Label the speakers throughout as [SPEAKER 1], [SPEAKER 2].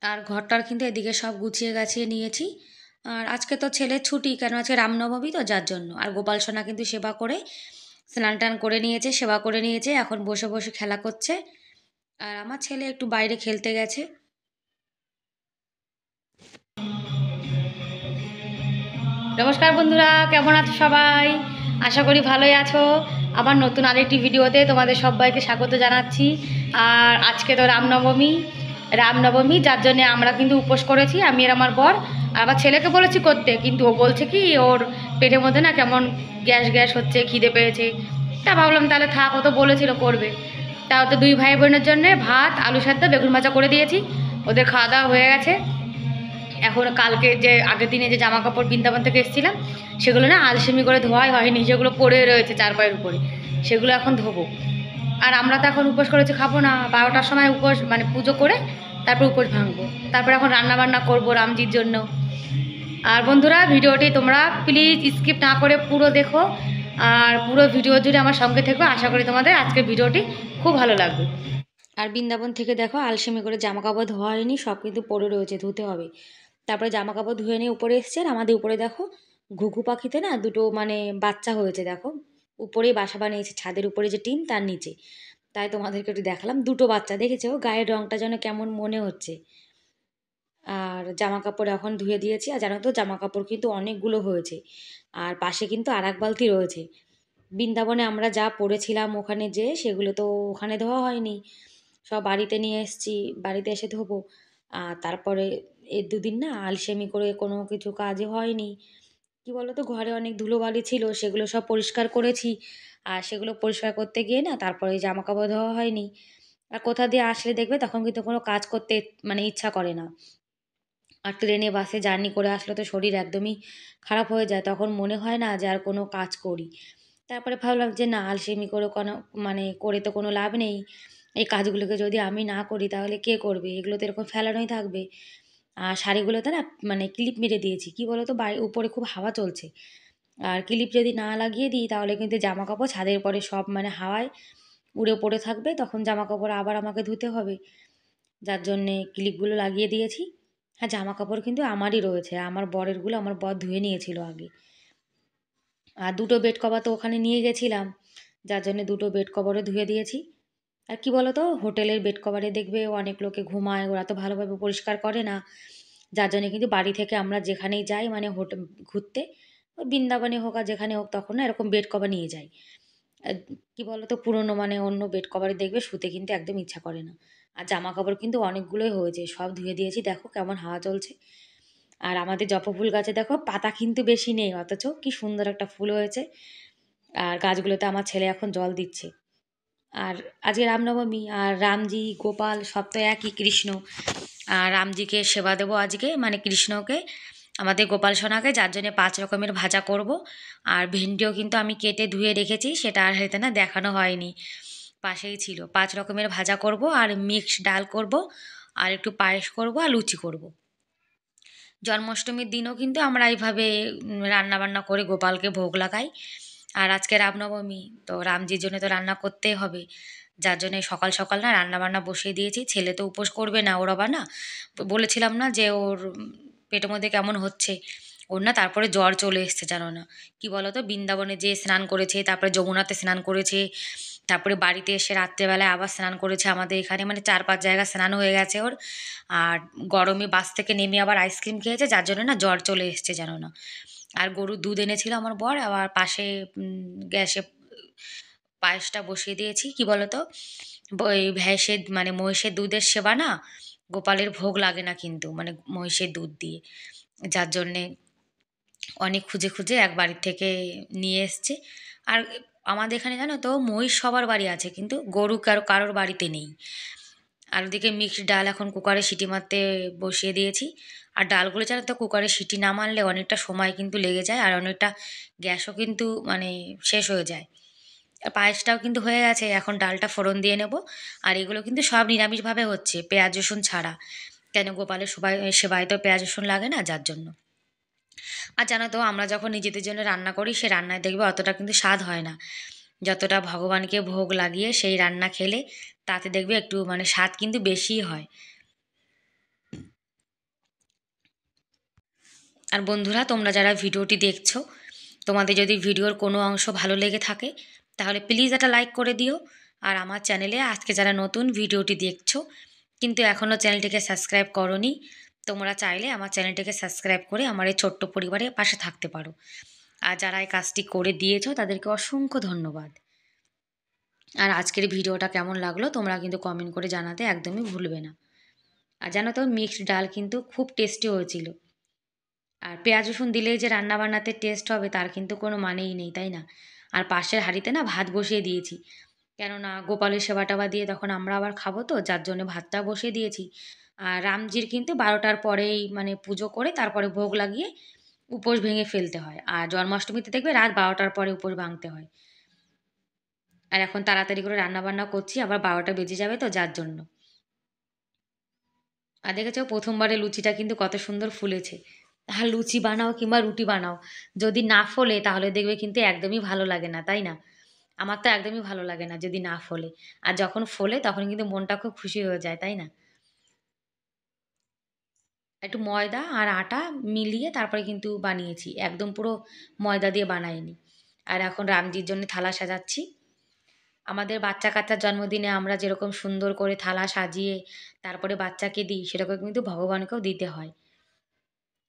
[SPEAKER 1] আর ঘরটার কিন্তু এদিকে সব গুছিয়ে গাছিয়ে নিয়েছি। আর আজকে তো ছেলের ছুটি, কেন আজকে রামনবমী তো যার জন্য। আর গোপাল সোনা কিন্তু সেবা করে স্নান টান করে নিয়েছে, সেবা করে নিয়েছে, এখন বসে বসে খেলা করছে। আর আমার ছেলে একটু বাইরে খেলতে গেছে। নমস্কার বন্ধুরা, কেমন আছো সবাই? আশা করি ভালোই আছো। আবার নতুন আরেকটি ভিডিওতে তোমাদের সবাইকে স্বাগত জানাচ্ছি। আর আজকে তো রামনবমী যার জন্য আমরা কিন্তু উপোস করেছি, আমি আর আমার বর। আর আমার ছেলেকে বলেছি করতে, কিন্তু ও বলছে কি ওর পেটের মধ্যে না কেমন গ্যাস গ্যাস হচ্ছে, খিদে পেয়েছে। তা ভাবলাম তাহলে থাক, ও তো বলেছিল করবে। তাও তো দুই ভাই বোনের জন্য ভাত, আলু সেদ্ধ, বেগুন ভাজা করে দিয়েছি। ওদের খাওয়া দাওয়া হয়ে গেছে। এখন কালকে যে আগের দিনে যে জামা কাপড় বৃন্দাবন থেকে এসেছিলাম, সেগুলো না আলসেমি করে ধোয়াই হয়নি, যেগুলো পড়ে রয়েছে চার পায়ের উপরে, সেগুলো এখন ধোবো। আর আমরা তো এখন উপোস করেছি, খাবো না। 12টার সময় উপোস মানে পুজো করে তারপর উপোস ভাঙবো। তারপর এখন রান্না বান্না করবো রামজির জন্য। আর বন্ধুরা, ভিডিওটি তোমরা প্লিজ স্কিপ না করে পুরো দেখো। আর পুরো ভিডিও জুড়ে আমার সঙ্গে থেকো। আশা করি তোমাদের আজকের ভিডিওটি খুব ভালো লাগবে। আর বৃন্দাবন থেকে দেখো আলসেমি করে জামা কাপড় ধোয়া হয়নি, সব কিন্তু পড়ে রয়েছে, ধুতে হবে। তারপরে জামা কাপড় ধুয়ে নিয়ে উপরে এসছে। আর আমাদের উপরে দেখো ঘুঘু পাখিতে না দুটো মানে বাচ্চা হয়েছে, দেখো উপরেই বাসা বানিয়েছে, ছাদের উপরে যে টিন তার নিচে। তাই তোমাদেরকে একটু দেখালাম, দুটো বাচ্চা দেখেছো, গায়ের রংটা যেন কেমন মনে হচ্ছে। আর জামা কাপড় এখন ধুয়ে দিয়েছি। আর জানো তো জামা কাপড় কিন্তু অনেকগুলো হয়েছে। আর পাশে কিন্তু আর এক বালতি রয়েছে। বৃন্দাবনে আমরা যা পড়েছিলাম ওখানে, যে সেগুলো তো ওখানে ধোয়া হয়নি, সব বাড়িতে নিয়ে এসেছি, বাড়িতে এসে ধোবো। আর তারপরে এই দুদিন না আলসেমি করে কোনো কিছু কাজই হয়নি। কি বলো তো, ঘরে অনেক ধুলোবালি ছিল, সেগুলো সব পরিষ্কার করেছি। আর সেগুলো পরিষ্কার করতে গিয়ে না তারপরে জামা কাপড় ধোয়া হয়নি। আর কোথা দিয়ে আসলে দেখবে তখন কিন্তু কোনো কাজ করতে মানে ইচ্ছা করে না। আর ট্রেনে বাসে জার্নি করে আসলে তো শরীর একদমই খারাপ হয়ে যায়, তখন মনে হয় না যে আর কোনো কাজ করি। তারপরে ভাবলাম যে না, আলসেমি করে কোনো মানে করে তো কোনো লাভ নেই। এই কাজগুলোকে যদি আমি না করি তাহলে কে করবে? এগুলো তো এরকম ফেলানোই থাকবে। আর শাড়িগুলোতে না মানে ক্লিপ মেরে দিয়েছি। কি বলো তো, উপরে খুব হাওয়া চলছে। আর ক্লিপ যদি না লাগিয়ে দিই তাহলে কিন্তু জামা কাপড় ছাদের পরে সব মানে হাওয়ায় উড়ে পড়ে থাকবে, তখন জামা কাপড় আবার আমাকে ধুতে হবে। যার জন্যে ক্লিপগুলো লাগিয়ে দিয়েছি। হ্যাঁ, জামা কাপড় কিন্তু আমারই রয়েছে, আমার বরেরগুলো আমার বর ধুয়ে নিয়েছিল আগে। আর দুটো বেড কভার তো ওখানে নিয়ে গেছিলাম, যার জন্য দুটো বেড কভারও ধুয়ে দিয়েছি। আর কি বলো তো, হোটেলের বেড কভারে দেখবে অনেক লোকে ঘুমায়, ওরা তো ভালোভাবে পরিষ্কার করে না। যার জন্য কিন্তু বাড়ি থেকে আমরা যেখানেই যাই মানে হোটেল ঘুরতে, ওই বৃন্দাবনে হোক আর যেখানে হোক, তখন না এরকম বেড কভার নিয়ে যাই। আর কি বলো তো, পুরনো মানে অন্য বেড কভারে দেখবে শুতে কিন্তু একদম ইচ্ছা করে না। আর জামা কাপড় কিন্তু অনেকগুলোই হয়েছে, সব ধুয়ে দিয়েছি, দেখো কেমন হাওয়া চলছে। আর আমাদের জবা ফুল গাছে দেখো পাতা কিন্তু বেশি নেই, অথচ কি সুন্দর একটা ফুল হয়েছে। আর গাছগুলোতে আমার ছেলে এখন জল দিচ্ছে। আর আজকে রামনবমী, আর রামজি গোপাল সব তো একই, কৃষ্ণ। আর রামজিকে সেবা দেবো আজকে, মানে কৃষ্ণকে, আমাদের গোপাল সোনাকে, যার জন্য 5 রকমের ভাজা করব। আর ভেন্ডিও কিন্তু আমি কেটে ধুয়ে রেখেছি, সেটা আর হয়তো না দেখানো হয়নি, পাশেই ছিল। 5 রকমের ভাজা করব, আর মিক্স ডাল করব, আর একটু পায়েস করব, আর লুচি করব। জন্মাষ্টমীর দিনও কিন্তু আমরা এইভাবে রান্নাবান্না করে গোপালকে ভোগ লাগাই। আর আজকে রামনবমী, তো রামজির জন্য তো রান্না করতেই হবে। যার জন্য সকাল সকাল না রান্নাবান্না বসিয়ে দিয়েছি। ছেলে তো উপোস করবে না, ওর আবার না বলেছিলাম না যে ওর পেটের মধ্যে কেমন হচ্ছে। ওর না তারপরে জ্বর চলে এসছে, জানো না। কি বলো তো, বৃন্দাবনে যে স্নান করেছে, তারপরে যমুনাতে স্নান করেছে, তারপরে বাড়িতে এসে রাত্রেবেলায় আবার স্নান করেছে আমাদের এখানে, মানে 4-5 জায়গা স্নান হয়ে গেছে ওর। আর গরমে বাস থেকে নেমে আবার আইসক্রিম খেয়েছে, যার জন্য না জ্বর চলে এসছে, জানো না। আর গরুর দুধ এনেছিল আমার বর, আবার পাশে গ্যাসে পায়েসটা বসিয়ে দিয়েছি। কি বলো তো, ওই ভ্যাসের মানে মহিষের দুধের সেবা না গোপালের ভোগ লাগে না কিন্তু, মানে মহিষের দুধ দিয়ে। যার জন্যে অনেক খুঁজে খুঁজে এক বাড়ির থেকে নিয়ে এসছে। আর আমাদের এখানে জানো তো মহিষ সবার বাড়ি আছে, কিন্তু গরু কারোর বাড়িতে নেই। আর ওদিকে মিক্সড ডাল এখন কুকারে সিটি মারতে বসিয়ে দিয়েছি। আর ডালগুলো জানো তো কুকারে সিটি না মারলে অনেকটা সময় কিন্তু লেগে যায়, আর অনেকটা গ্যাসও কিন্তু মানে শেষ হয়ে যায়। আর পায়েসটাও কিন্তু হয়ে গেছে, এখন ডালটা ফোড়ন দিয়ে নেব। আর এগুলো কিন্তু সব নিরামিষভাবে হচ্ছে, পেঁয়াজ রসুন ছাড়া। কেন, গোপালের সবাই সেবায় তো পেঁয়াজ রসুন লাগে না, যার জন্য। আর জানো তো, আমরা যখন নিজেদের জন্য রান্না করি সে রান্নায় দেখবে অতটা কিন্তু স্বাদ হয় না, যতটা ভগবানকে ভোগ লাগিয়ে সেই রান্না খেলে তাতে দেখবে একটু মানে স্বাদ কিন্তু বেশিই হয়। আর বন্ধুরা, তোমরা যারা ভিডিওটি দেখছো, তোমাদের যদি ভিডিওর কোনো অংশ ভালো লেগে থাকে তাহলে প্লিজ একটা লাইক করে দিও। আর আমার চ্যানেলে আজকে যারা নতুন ভিডিওটি দেখছো কিন্তু এখনও চ্যানেলটিকে সাবস্ক্রাইব করোনি, তোমরা চাইলে আমার চ্যানেলটিকে সাবস্ক্রাইব করে আমার এই ছোট্ট পরিবারের পাশে থাকতে পারো। আর যারা এই কাজটি করে দিয়েছো তাদেরকে অসংখ্য ধন্যবাদ। আর আজকের ভিডিওটা কেমন লাগলো তোমরা কিন্তু কমেন্ট করে জানাতে একদমই ভুলবে না। আর জানো তো, মিক্সড ডাল কিন্তু খুব টেস্টি হয়েছিল। আর পেঁয়াজ রসুন দিলেই যে রান্নাবান্নাতে টেস্ট হবে তার কিন্তু কোনো মানেই নেই, তাই না? আর পাশের হাঁড়িতে না ভাত বসিয়ে দিয়েছি, কেননা গোপালের সেবা টেবা দিয়ে তখন আমরা আবার খাবো, তো যার জন্য ভাতটা বসিয়ে দিয়েছি। আর রামজির কিন্তু 12টার পরেই মানে পুজো করে তারপরে ভোগ লাগিয়ে উপোস ভেঙে ফেলতে হয়। আর জন্মাষ্টমীতে দেখবে রাত 12টার পরে উপোস ভাঙতে হয়। আর এখন তাড়াতাড়ি করে রান্নাবান্না করছি, আবার 12টা বেজে যাবে, তো যার জন্য। আর দেখেছো প্রথমবারে লুচিটা কিন্তু কত সুন্দর ফুলেছে। আর লুচি বানাও কিংবা রুটি বানাও, যদি না ফোলে তাহলে দেখবে কিন্তু একদমই ভালো লাগে না, তাই না? আমার তো একদমই ভালো লাগে না যদি না ফোলে। আর যখন ফোলে তখন কিন্তু মনটা খুব খুশি হয়ে যায়, তাই না? একটু ময়দা আর আটা মিলিয়ে তারপরে কিন্তু বানিয়েছি, একদম পুরো ময়দা দিয়ে বানাইনি। আর এখন রামজির জন্য থালা সাজাচ্ছি। আমাদের বাচ্চা কাচ্চার জন্মদিনে আমরা যেরকম সুন্দর করে থালা সাজিয়ে তারপরে বাচ্চাকে দিই, সেরকম কিন্তু ভগবানকেও দিতে হয়।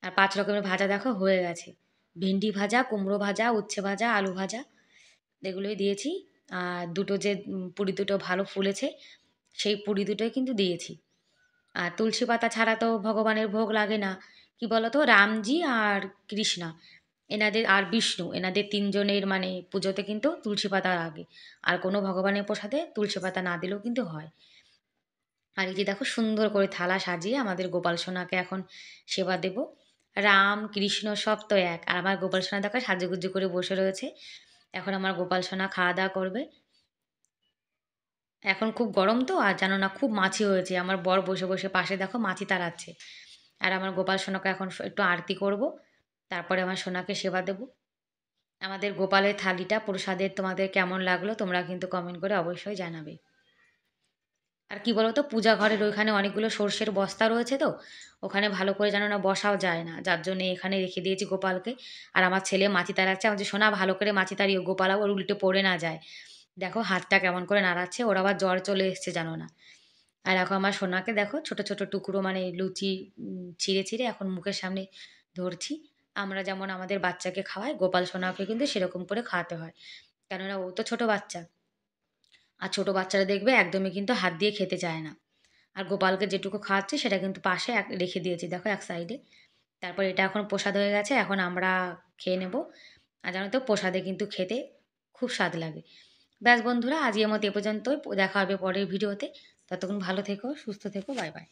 [SPEAKER 1] আর 5 রকমের ভাজা দেখো হয়ে গেছে। ভেন্ডি ভাজা, কুমড়ো ভাজা, উচ্ছে ভাজা, আলু ভাজা, এগুলোই দিয়েছি। আর দুটো যে পুরি দুটো ভালো ফুলেছে, সেই পুরি দুটোই কিন্তু দিয়েছি। আর তুলসী পাতা ছাড়া তো ভগবানের ভোগ লাগে না। কি বলতো, রামজি আর কৃষ্ণা এনাদের আর বিষ্ণু এনাদের 3 জনের মানে পুজোতে কিন্তু তুলসী পাতা লাগে। আর কোনো ভগবানের প্রসাদে তুলসী পাতা না দিলেও কিন্তু হয়। আর এই যে দেখো সুন্দর করে থালা সাজিয়ে আমাদের গোপাল সোনাকে এখন সেবা দেব। রাম কৃষ্ণ সব তো এক, আর আমার গোপাল সোনা দেখো সাজুগুজু করে বসে রয়েছে। এখন আমার গোপাল সোনা খাওয়া দাওয়া করবে। এখন খুব গরম তো, আর জানো না খুব মাছি হয়েছে, আমার বর বসে বসে পাশে দেখো মাছি তাড়াচ্ছে। আর আমার গোপাল সোনাকে এখন একটু আরতি করব, তারপরে আমার সোনাকে সেবা দেব। আমাদের গোপালের থালিটা প্রসাদের তোমাদের কেমন লাগলো তোমরা কিন্তু কমেন্ট করে অবশ্যই জানাবে। আর কি বলো তো, পূজা ঘরের ওইখানে অনেকগুলো সর্ষের বস্তা রয়েছে, তো ওখানে ভালো করে জানো না বসাও যায় না, যার জন্য এখানে রেখে দিয়েছি গোপালকে। আর আমার ছেলে মাছি তাড়াচ্ছে, আমার যে সোনা ভালো করে মাছি তাড়িয়ে গোপাল আবার উল্টে পড়ে না যায়। দেখো হাতটা কেমন করে নাড়াচ্ছে, ওর আবার জ্বর চলে এসছে জানো না। আর এখন আমার সোনাকে দেখো ছোট ছোট টুকরো মানে লুচি ছিঁড়ে ছিঁড়ে এখন মুখের সামনে ধরছি। আমরা যেমন আমাদের বাচ্চাকে খাওয়াই, গোপাল সোনাকে কিন্তু সেরকম করে খাওয়াতে হয়, কেননা ও তো ছোট বাচ্চা। আর ছোট বাচ্চারা দেখবে একদমই কিন্তু হাত দিয়ে খেতে চায় না। আর গোপালকে যেটুকু খাওয়াচ্ছি সেটা কিন্তু পাশে রেখে দিয়েছি দেখো এক সাইডে। তারপর এটা এখন প্রসাদ হয়ে গেছে, এখন আমরা খেয়ে নেব। আর জানো তো প্রসাদে কিন্তু খেতে খুব স্বাদ লাগে। ব্যাস বন্ধুরা, আজকের মতো এ পর্যন্তই, দেখা হবে পরের ভিডিওতে। ততক্ষণ ভালো থেকো, সুস্থ থেকো, বাই বাই।